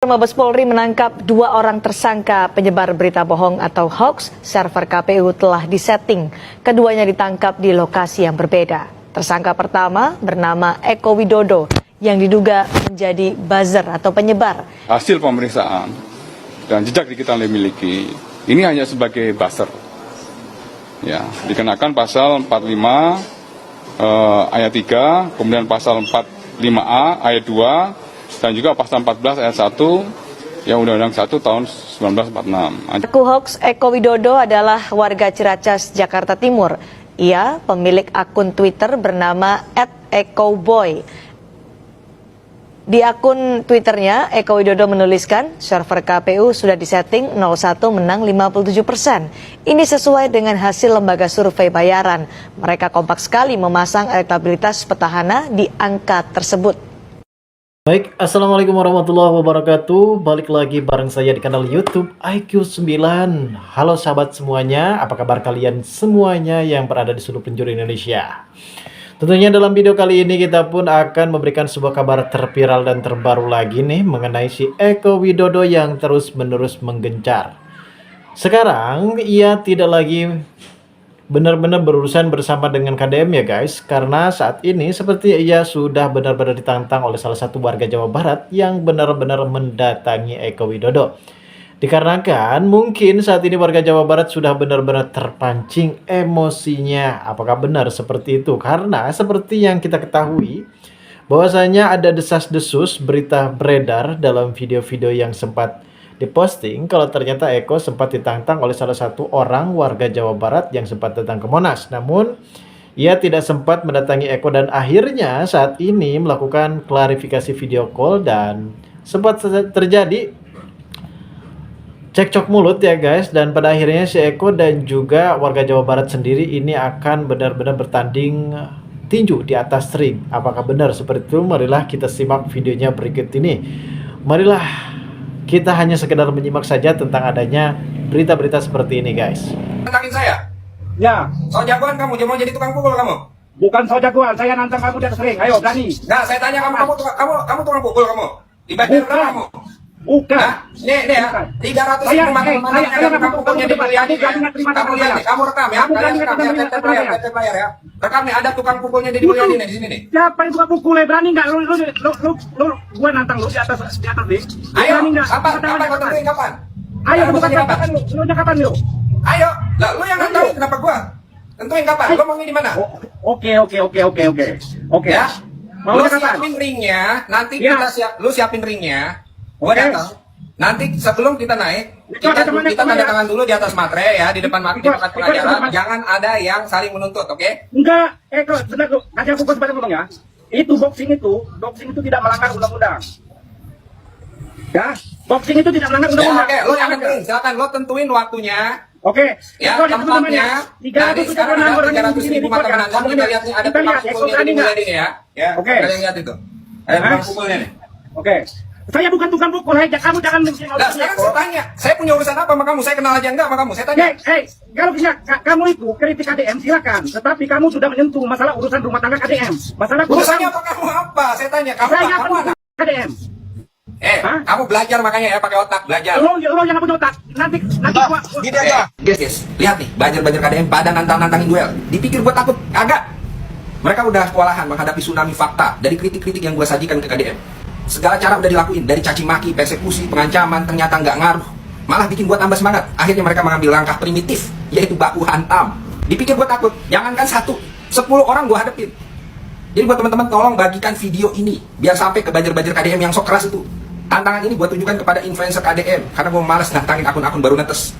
Mabes Polri menangkap 2 orang tersangka penyebar berita bohong atau hoax. Server KPU telah disetting. Keduanya ditangkap di lokasi yang berbeda. Tersangka pertama bernama Eko Widodo yang diduga menjadi buzzer atau penyebar. Hasil pemeriksaan dan jejak digital yang dimiliki ini hanya sebagai buzzer. Ya, dikenakan pasal 45 ayat 3, kemudian pasal 45A ayat 2. Dan juga pasal 14 ayat 1 yang Undang-Undang 1 tahun 1946. Pelaku hoax Eko Widodo adalah warga Ciracas, Jakarta Timur. Ia pemilik akun Twitter bernama @ekoboy. Di akun Twitternya, Eko Widodo menuliskan, server KPU sudah disetting 01 menang 57%. Ini sesuai dengan hasil lembaga survei bayaran. Mereka kompak sekali memasang elektabilitas petahana di angka tersebut. Baik, Assalamualaikum warahmatullahi wabarakatuh. Balik lagi bareng saya di kanal YouTube IQ9. Halo sahabat semuanya, apa kabar kalian semuanya yang berada di seluruh penjuru Indonesia? Tentunya dalam video kali ini kita pun akan memberikan sebuah kabar terviral dan terbaru lagi nih mengenai si Eko Widodo yang terus-menerus menggencar. Sekarang ia tidak lagi benar-benar berurusan bersama dengan KDM ya guys, karena saat ini seperti ia sudah benar-benar ditantang oleh salah satu warga Jawa Barat yang benar-benar mendatangi Eko Widodo. Dikarenakan mungkin saat ini warga Jawa Barat sudah benar-benar terpancing emosinya. Apakah benar seperti itu? Karena seperti yang kita ketahui bahwasanya ada desas-desus berita beredar dalam video-video yang sempat diposting kalau ternyata Eko sempat ditantang oleh salah satu orang warga Jawa Barat yang sempat datang ke Monas. Namun ia tidak sempat mendatangi Eko dan akhirnya saat ini melakukan klarifikasi video call dan sempat terjadi cekcok mulut ya guys. Dan pada akhirnya si Eko dan juga warga Jawa Barat sendiri ini akan benar-benar bertanding tinju di atas ring. Apakah benar seperti itu? Marilah kita simak videonya berikut ini. Marilah kita hanya sekedar menyimak saja tentang adanya berita-berita seperti ini guys. Nantangin saya? Ya. So jagoan kamu, mau jadi tukang pukul kamu? Bukan so jagoan, saya nantang kamu di atas ring. Ayo, berani. Nah, saya tanya kamu tukang pukul kamu? Dibayar berapa kamu? Bukan. Nah, nih ya, 300 ribu ada tukang pukulnya di Mulyadi ya. Kamu lihat nih, kamu rekam ya. Kalian rekam ya, tetep bayar ya. Rekam nih, ada tukang pukulnya di Mulyadi nih di sini nih. Siapa yang tukang pukul? Berani nggak? Lu, gua nantang lu di atas ring. Ayo, Berani nggak? kapan? Ayo, bukan kapan lu? Ayo, lah lu yang nantangin kenapa gua? Tentuin kapan? Lu mau di mana? Oke. Ya. Mau Lu kapan? siapin ringnya, nanti Ya. lu siapin ringnya. Gua Oke. datang. Nanti sebelum kita naik, Itu ada temannya, kita tanda temannya. tangan dulu di atas materai ya, di depan pengadilan. Ikut. Jangan ada yang saling menuntut, oke? Enggak, benar lu. Kasih aku kesempatan ngomong ya. Boxing itu tidak melanggar undang-undang. Ya, boxing itu tidak melanggar Ya, undang-undang. oke, lo yang tentuin, silakan lo tentuin waktunya. Oke, Ya, Eko, tempatnya. Nanti sekarang ada 300 ribu makanan. Kamu kita lihat nih, ada tukang pukulnya di Mulyadi nih ya. Ya, Oke. kalian lihat itu. Ada tukang pukulnya nih. Oke. Saya bukan tukang pukul, kamu jangan Nah, sekarang saya tanya, saya punya urusan apa sama kamu? Saya kenal aja enggak sama kamu? Saya tanya. Kalau kamu itu kritik KDM silakan, tetapi kamu sudah menyentuh masalah urusan rumah tangga KDM. Masalah Urusannya apa kamu apa? Saya tanya, kamu saya kamu anak. KDM. Hah? Kamu belajar makanya ya, pakai otak, belajar. Lo yang punya otak. Nanti Gini aja. Guys, lihat nih, belajar KDM pada nantangin duel. Dipikir gue takut? Kagak. Mereka udah kewalahan menghadapi tsunami fakta dari kritik-kritik yang gue sajikan ke KDM. Segala cara udah dilakuin, dari caci maki, persekusi, pengancaman, ternyata nggak ngaruh. Malah bikin gue tambah semangat. Akhirnya mereka mengambil langkah primitif, yaitu baku hantam. Dipikir gue takut, jangankan 1, 10 orang gue hadepin. Jadi buat teman-teman tolong bagikan video ini, biar sampai ke buzzer-buzzer KDM yang sok keras itu. Tantangan ini gue tunjukkan kepada influencer KDM, karena gue malas nantangin akun-akun baru netes.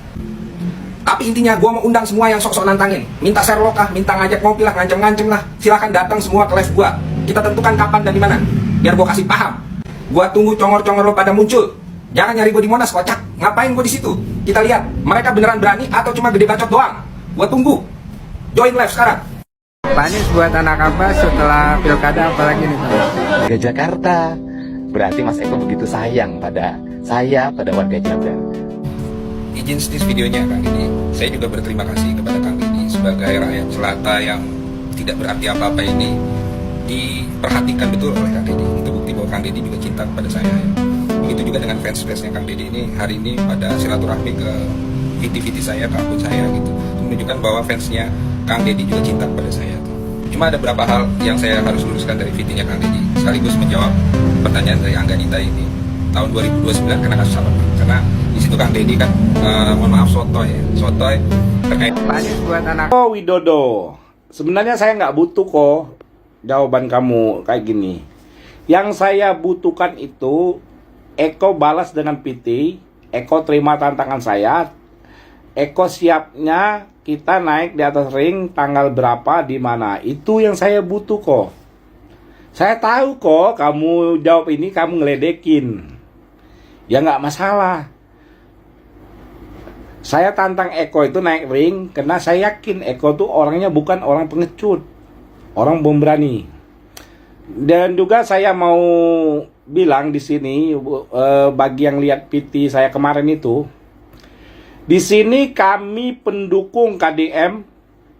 Tapi intinya gue mau undang semua yang sok-sok nantangin. Minta share lokah, minta ngajak ngopi lah, ngancem-ngancem lah. Silahkan datang semua ke live gue. Kita tentukan kapan dan di mana, biar gue kasih paham. Gua tunggu congor-congor lo pada muncul. Jangan nyari gue di Monas, kocak. Ngapain gue di situ? Kita lihat, mereka beneran berani atau cuma gede bacot doang. Gua tunggu. Join live sekarang. Pak Anies buat anak apa setelah pilkada apalagi nih Pak? Warga Jakarta. Berarti Mas Eko begitu sayang pada saya, pada warga Jabar. Izin stis videonya Kang Didi. Saya juga berterima kasih kepada Kang Didi sebagai rakyat jelata yang tidak berarti apa-apa ini diperhatikan betul oleh Kang Didi. Itu bukti bahwa Kang Didi juga cinta kepada saya. Begitu begitu juga dengan fans-fansnya Kang Deddy ini hari ini pada silaturahmi ke VT saya, ke akun saya gitu, menunjukkan bahwa fansnya Kang Deddy juga cinta kepada saya tuh. Cuma ada beberapa hal yang saya harus luruskan dari VT-nya Kang Deddy, sekaligus menjawab pertanyaan dari Angga Nita ini. Tahun 2029 kena kasus apa? Karena di situ Kang Deddy kan, mohon maaf, sotoy terkait Manis buat anak. Oh Widodo, sebenarnya saya nggak butuh kok jawaban kamu kayak gini. Yang saya butuhkan itu Eko balas dengan PT, Eko terima tantangan saya, Eko siapnya kita naik di atas ring tanggal berapa di mana. Itu yang saya butuh kok. Saya tahu kok kamu jawab ini kamu ngeledekin. Ya nggak masalah. Saya tantang Eko itu naik ring karena saya yakin Eko tuh orangnya bukan orang pengecut, orang pemberani. Dan juga saya mau bilang di sini bagi yang lihat PT saya kemarin itu, di sini kami pendukung KDM,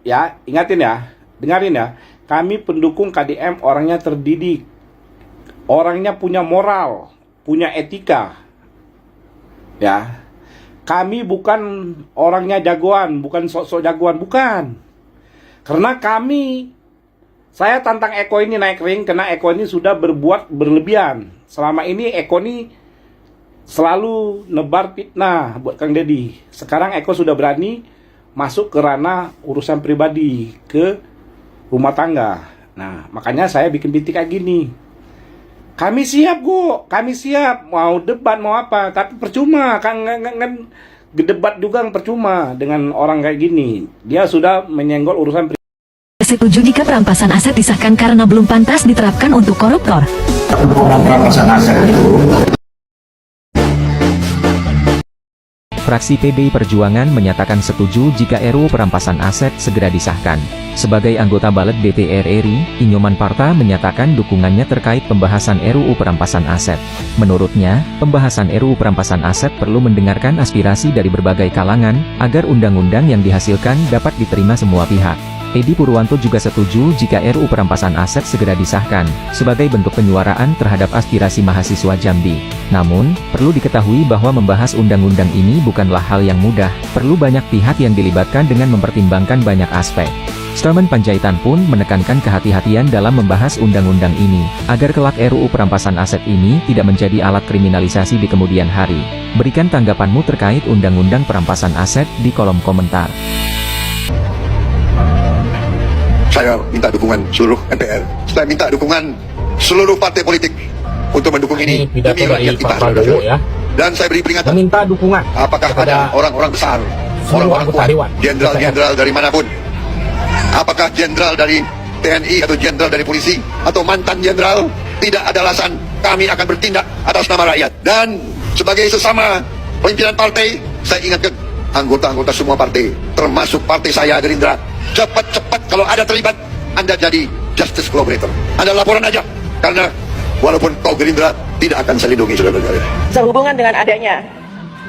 ya ingatin ya, dengarin ya, kami pendukung KDM orangnya terdidik, orangnya punya moral, punya etika, ya. Kami bukan orangnya jagoan, bukan sok-sok jagoan, bukan. Karena saya tantang Eko ini naik ring karena Eko ini sudah berbuat berlebihan. Selama ini Eko ini selalu nebar fitnah buat Kang Deddy. Sekarang Eko sudah berani masuk ke ranah urusan pribadi, ke rumah tangga. Nah, makanya saya bikin bintik kayak gini. Kami siap kok, kami siap mau debat mau apa, tapi percuma kan debat juga percuma dengan orang kayak gini. Dia sudah menyenggol urusan Setuju jika perampasan aset disahkan karena belum pantas diterapkan untuk koruptor. perampasan aset itu. Fraksi PDI Perjuangan menyatakan setuju jika RUU perampasan aset segera disahkan. Sebagai anggota Balet DPR RI, Inyoman Parta menyatakan dukungannya terkait pembahasan RUU perampasan aset. Menurutnya, pembahasan RUU perampasan aset perlu mendengarkan aspirasi dari berbagai kalangan, agar undang-undang yang dihasilkan dapat diterima semua pihak. Edi Purwanto juga setuju jika RUU perampasan aset segera disahkan, sebagai bentuk penyuaraan terhadap aspirasi mahasiswa Jambi. Namun, perlu diketahui bahwa membahas undang-undang ini bukanlah hal yang mudah, perlu banyak pihak yang dilibatkan dengan mempertimbangkan banyak aspek. Stamen Panjaitan pun menekankan kehati-hatian dalam membahas undang-undang ini, agar kelak RUU perampasan aset ini tidak menjadi alat kriminalisasi di kemudian hari. Berikan tanggapanmu terkait undang-undang perampasan aset di kolom komentar. Saya minta dukungan seluruh MPR. Saya minta dukungan seluruh partai politik untuk mendukung ini demi rakyat kita. Ya. Dan saya beri peringatan. Minta dukungan. Apakah ada orang-orang besar, orang-orang kuat, jenderal-jenderal dari manapun, apakah jenderal dari TNI atau jenderal dari polisi atau mantan jenderal, tidak ada alasan kami akan bertindak atas nama rakyat. Dan sebagai sesama pimpinan partai, saya ingatkan anggota-anggota semua partai, termasuk partai saya Gerindra, cepat-cepat kalau ada terlibat, Anda jadi justice collaborator. Anda laporan aja, karena walaupun kau Gerindra, tidak akan saya lindungi, saudara-saudara. Sehubungan dengan adanya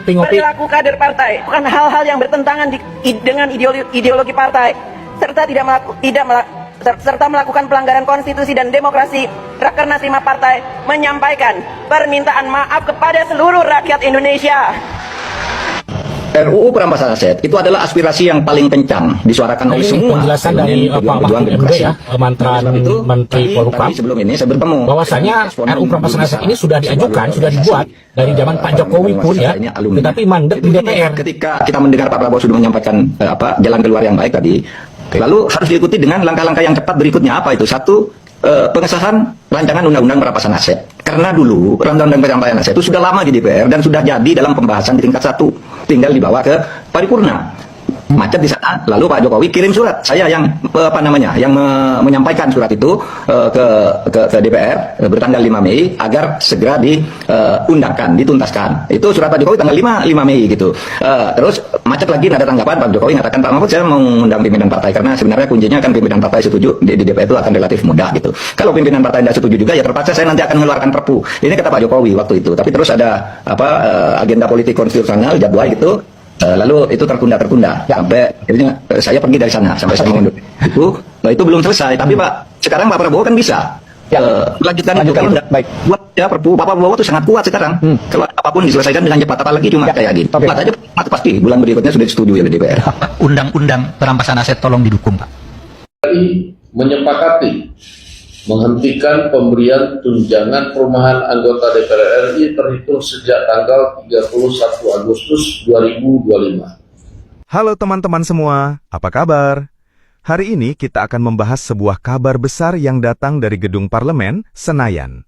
perilaku kader partai, bukan hal-hal yang bertentangan dengan ideologi partai, serta melakukan pelanggaran konstitusi dan demokrasi, Rakernas 5 Partai menyampaikan permintaan maaf kepada seluruh rakyat Indonesia. RUU perampasan aset itu adalah aspirasi yang paling kencang disuarakan oleh semua. Penjelasan dari Pak Mahfud MD ya, mantan Menteri Polhukam. Sebelum ini saya bertemu bahwasanya RUU perampasan aset ini sudah diajukan, sudah dibuat dari zaman Pak Jokowi pun ya, tetapi mandek di DPR. Ketika kita mendengar Pak Prabowo sudah menyampaikan jalan keluar yang baik tadi, lalu harus diikuti dengan langkah-langkah yang cepat berikutnya. Apa itu? Satu, pengesahan rancangan undang-undang perampasan aset. Karena dulu undang-undang perampasan aset itu sudah lama di DPR dan sudah jadi dalam pembahasan di tingkat 1, tinggal dibawa ke paripurna. Macet di sana, lalu Pak Jokowi kirim surat, saya yang menyampaikan surat itu ke DPR bertanggal 5 Mei agar segera diundangkan, dituntaskan. Itu surat Pak Jokowi tanggal 5 Mei gitu. Terus macet lagi, ada tanggapan Pak Jokowi mengatakan, Pak Mahfud, saya mau mengundang pimpinan partai karena sebenarnya kuncinya kan pimpinan partai setuju di DPR itu akan relatif mudah gitu. Kalau pimpinan partai tidak setuju juga ya terpaksa saya nanti akan mengeluarkan Perpu. Ini kata Pak Jokowi waktu itu. Tapi terus ada agenda politik konstitusional jadwal gitu. Lalu itu tertunda sampai akhirnya saya pergi dari sana sampai saya mundur. Itu belum selesai. Tapi Pak, sekarang Pak Prabowo kan bisa Lanjutkan. Baik. Buat ya Perpu Bapak Prabowo itu sangat kuat sekarang. Kalau apapun diselesaikan dengan cepat, apalagi cuma kayak gini. Cepat aja, pasti bulan berikutnya sudah disetujui oleh DPR. Undang-undang perampasan aset tolong didukung, Pak. Menyepakati menghentikan pemberian tunjangan perumahan anggota DPR RI terhitung sejak tanggal 31 Agustus 2025. Halo teman-teman semua, apa kabar? Hari ini kita akan membahas sebuah kabar besar yang datang dari gedung parlemen, Senayan.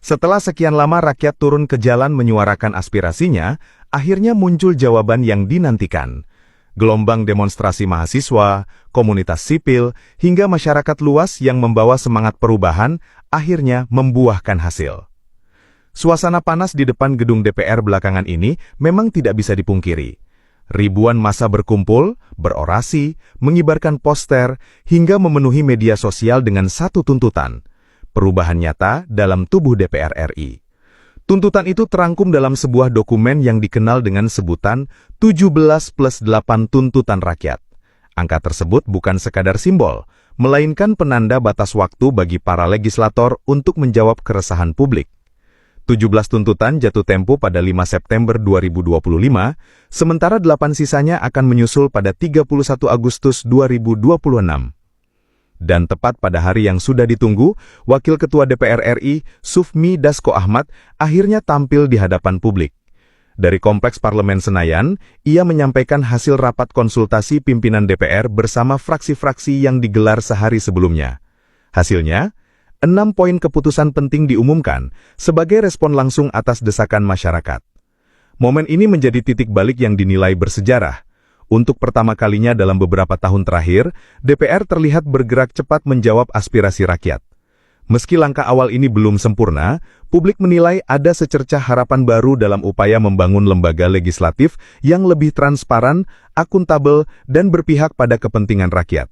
Setelah sekian lama rakyat turun ke jalan menyuarakan aspirasinya, akhirnya muncul jawaban yang dinantikan. Gelombang demonstrasi mahasiswa, komunitas sipil, hingga masyarakat luas yang membawa semangat perubahan, akhirnya membuahkan hasil. Suasana panas di depan gedung DPR belakangan ini memang tidak bisa dipungkiri. Ribuan massa berkumpul, berorasi, mengibarkan poster, hingga memenuhi media sosial dengan satu tuntutan, perubahan nyata dalam tubuh DPR RI. Tuntutan itu terangkum dalam sebuah dokumen yang dikenal dengan sebutan 17+8 Tuntutan Rakyat. Angka tersebut bukan sekadar simbol, melainkan penanda batas waktu bagi para legislator untuk menjawab keresahan publik. 17 tuntutan jatuh tempo pada 5 September 2025, sementara 8 sisanya akan menyusul pada 31 Agustus 2026. Dan tepat pada hari yang sudah ditunggu, Wakil Ketua DPR RI, Sufmi Dasko Ahmad, akhirnya tampil di hadapan publik. Dari Kompleks Parlemen Senayan, ia menyampaikan hasil rapat konsultasi pimpinan DPR bersama fraksi-fraksi yang digelar sehari sebelumnya. Hasilnya, 6 poin keputusan penting diumumkan sebagai respon langsung atas desakan masyarakat. Momen ini menjadi titik balik yang dinilai bersejarah. Untuk pertama kalinya dalam beberapa tahun terakhir, DPR terlihat bergerak cepat menjawab aspirasi rakyat. Meski langkah awal ini belum sempurna, publik menilai ada secercah harapan baru dalam upaya membangun lembaga legislatif yang lebih transparan, akuntabel, dan berpihak pada kepentingan rakyat.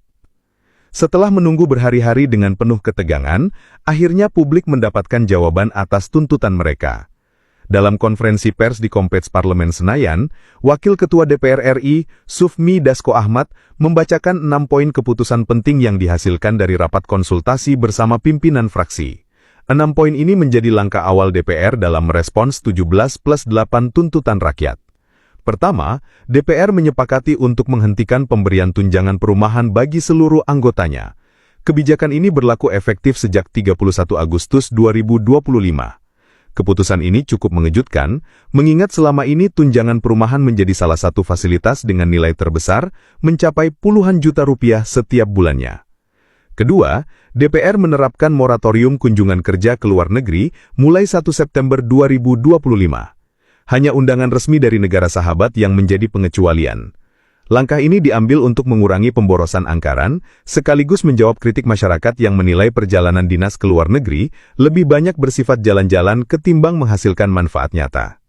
Setelah menunggu berhari-hari dengan penuh ketegangan, akhirnya publik mendapatkan jawaban atas tuntutan mereka. Dalam konferensi pers di Kompleks Parlemen Senayan, Wakil Ketua DPR RI, Sufmi Dasko Ahmad, membacakan 6 poin keputusan penting yang dihasilkan dari rapat konsultasi bersama pimpinan fraksi. 6 poin ini menjadi langkah awal DPR dalam merespons 17+8 Tuntutan Rakyat. Pertama, DPR menyepakati untuk menghentikan pemberian tunjangan perumahan bagi seluruh anggotanya. Kebijakan ini berlaku efektif sejak 31 Agustus 2025. Keputusan ini cukup mengejutkan, mengingat selama ini tunjangan perumahan menjadi salah satu fasilitas dengan nilai terbesar, mencapai puluhan juta rupiah setiap bulannya. Kedua, DPR menerapkan moratorium kunjungan kerja ke luar negeri mulai 1 September 2025. Hanya undangan resmi dari negara sahabat yang menjadi pengecualian. Langkah ini diambil untuk mengurangi pemborosan anggaran, sekaligus menjawab kritik masyarakat yang menilai perjalanan dinas ke luar negeri lebih banyak bersifat jalan-jalan ketimbang menghasilkan manfaat nyata.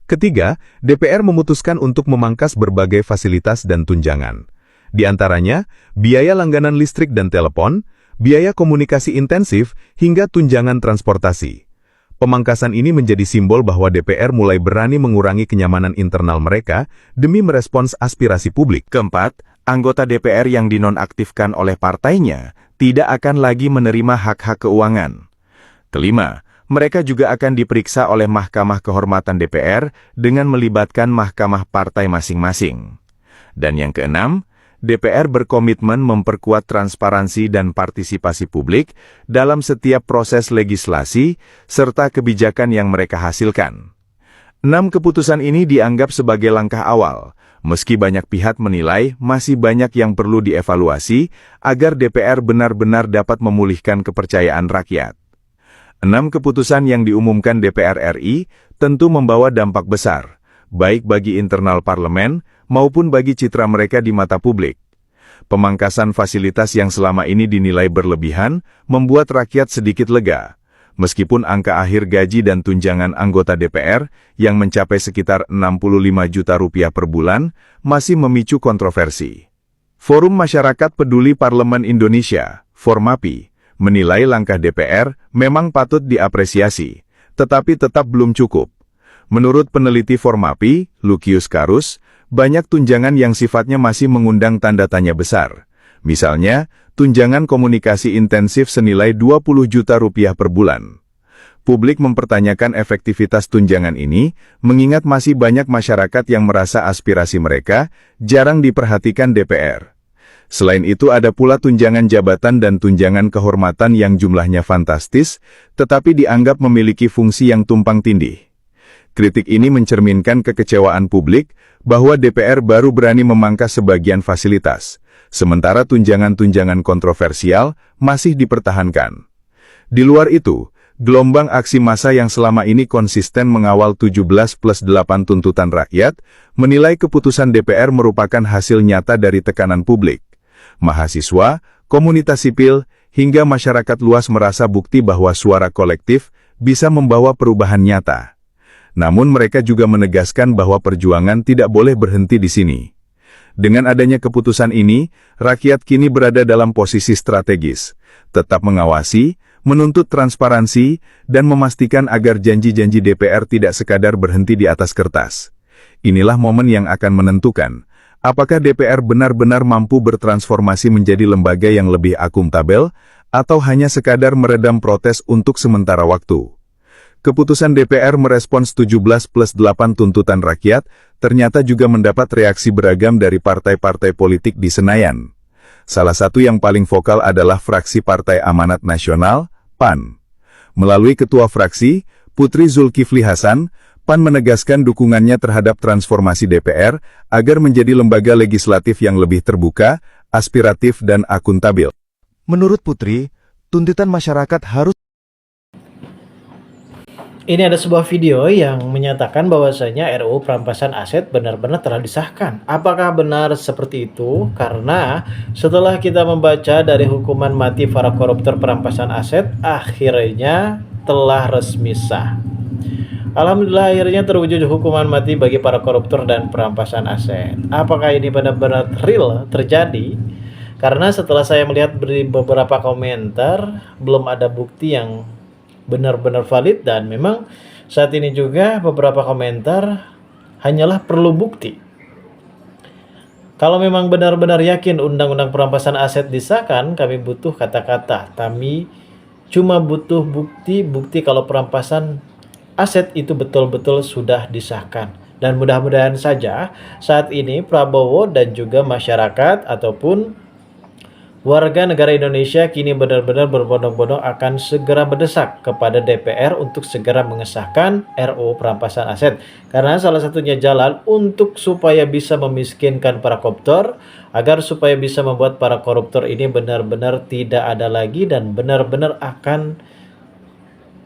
Ketiga, DPR memutuskan untuk memangkas berbagai fasilitas dan tunjangan. Di antaranya, biaya langganan listrik dan telepon, biaya komunikasi intensif, hingga tunjangan transportasi. Pemangkasan ini menjadi simbol bahwa DPR mulai berani mengurangi kenyamanan internal mereka demi merespons aspirasi publik. Keempat, anggota DPR yang dinonaktifkan oleh partainya tidak akan lagi menerima hak-hak keuangan. Kelima, mereka juga akan diperiksa oleh Mahkamah Kehormatan DPR dengan melibatkan mahkamah partai masing-masing. Dan yang keenam, DPR berkomitmen memperkuat transparansi dan partisipasi publik dalam setiap proses legislasi serta kebijakan yang mereka hasilkan. 6 keputusan ini dianggap sebagai langkah awal, meski banyak pihak menilai masih banyak yang perlu dievaluasi agar DPR benar-benar dapat memulihkan kepercayaan rakyat. 6 keputusan yang diumumkan DPR RI tentu membawa dampak besar, baik bagi internal parlemen maupun bagi citra mereka di mata publik. Pemangkasan fasilitas yang selama ini dinilai berlebihan membuat rakyat sedikit lega, meskipun angka akhir gaji dan tunjangan anggota DPR yang mencapai sekitar 65 juta rupiah per bulan masih memicu kontroversi. Forum Masyarakat Peduli Parlemen Indonesia, Formapi, menilai langkah DPR memang patut diapresiasi, tetapi tetap belum cukup. Menurut peneliti Formapi, Lukius Karus, banyak tunjangan yang sifatnya masih mengundang tanda tanya besar. Misalnya, tunjangan komunikasi intensif senilai 20 juta rupiah per bulan. Publik mempertanyakan efektivitas tunjangan ini, mengingat masih banyak masyarakat yang merasa aspirasi mereka jarang diperhatikan DPR. Selain itu ada pula tunjangan jabatan dan tunjangan kehormatan yang jumlahnya fantastis, tetapi dianggap memiliki fungsi yang tumpang tindih. Kritik ini mencerminkan kekecewaan publik bahwa DPR baru berani memangkas sebagian fasilitas, sementara tunjangan-tunjangan kontroversial masih dipertahankan. Di luar itu, gelombang aksi massa yang selama ini konsisten mengawal 17+8 tuntutan rakyat, menilai keputusan DPR merupakan hasil nyata dari tekanan publik. Mahasiswa, komunitas sipil, hingga masyarakat luas merasa bukti bahwa suara kolektif bisa membawa perubahan nyata. Namun mereka juga menegaskan bahwa perjuangan tidak boleh berhenti di sini. Dengan adanya keputusan ini, rakyat kini berada dalam posisi strategis, tetap mengawasi, menuntut transparansi, dan memastikan agar janji-janji DPR tidak sekadar berhenti di atas kertas. Inilah momen yang akan menentukan, apakah DPR benar-benar mampu bertransformasi menjadi lembaga yang lebih akuntabel, atau hanya sekadar meredam protes untuk sementara waktu. Keputusan DPR merespons 17+8 tuntutan rakyat, ternyata juga mendapat reaksi beragam dari partai-partai politik di Senayan. Salah satu yang paling vokal adalah fraksi Partai Amanat Nasional, PAN. Melalui ketua fraksi, Putri Zulkifli Hasan, PAN menegaskan dukungannya terhadap transformasi DPR agar menjadi lembaga legislatif yang lebih terbuka, aspiratif dan akuntabel. Menurut Putri, tuntutan masyarakat harus. Ini ada sebuah video yang menyatakan bahwasanya RUU perampasan aset benar-benar telah disahkan. Apakah benar seperti itu? Karena setelah kita membaca dari hukuman mati para koruptor perampasan aset, akhirnya telah resmi sah. Alhamdulillah akhirnya terwujud hukuman mati bagi para koruptor dan perampasan aset. Apakah ini benar-benar real terjadi? Karena setelah saya melihat beberapa komentar, belum ada bukti yang benar-benar valid, dan memang saat ini juga beberapa komentar hanyalah perlu bukti. Kalau memang benar-benar yakin undang-undang perampasan aset disahkan, kami butuh kata-kata. Kami cuma butuh bukti kalau perampasan aset itu betul-betul sudah disahkan. Dan mudah-mudahan saja saat ini Prabowo dan juga masyarakat ataupun warga negara Indonesia kini benar-benar berbondong-bondong akan segera mendesak kepada DPR untuk segera mengesahkan RUU perampasan aset. Karena salah satunya jalan untuk supaya bisa memiskinkan para koruptor, agar supaya bisa membuat para koruptor ini benar-benar tidak ada lagi dan benar-benar akan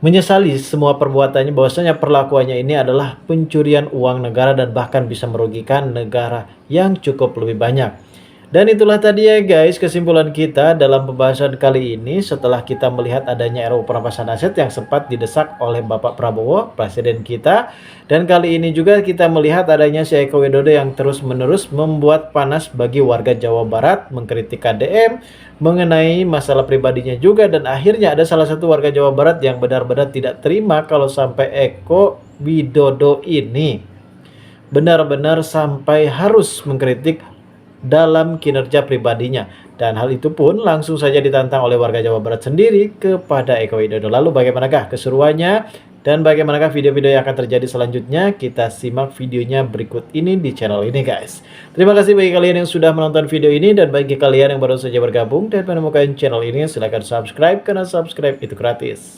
menyesali semua perbuatannya, bahwasanya perlakuannya ini adalah pencurian uang negara dan bahkan bisa merugikan negara yang cukup lebih banyak. Dan itulah tadi ya guys kesimpulan kita dalam pembahasan kali ini setelah kita melihat adanya RUU perampasan aset yang sempat didesak oleh Bapak Prabowo, Presiden kita. Dan kali ini juga kita melihat adanya si Eko Widodo yang terus-menerus membuat panas bagi warga Jawa Barat, mengkritik KDM mengenai masalah pribadinya juga. Dan akhirnya ada salah satu warga Jawa Barat yang benar-benar tidak terima kalau sampai Eko Widodo ini benar-benar sampai harus mengkritik dalam kinerja pribadinya, dan hal itu pun langsung saja ditantang oleh warga Jawa Barat sendiri kepada Eko Widodo. Lalu bagaimanakah keseruannya dan bagaimanakah video-video yang akan terjadi selanjutnya? Kita simak videonya berikut ini di channel ini guys. Terima kasih bagi kalian yang sudah menonton video ini, dan bagi kalian yang baru saja bergabung dan menemukan channel ini silahkan subscribe karena subscribe itu gratis.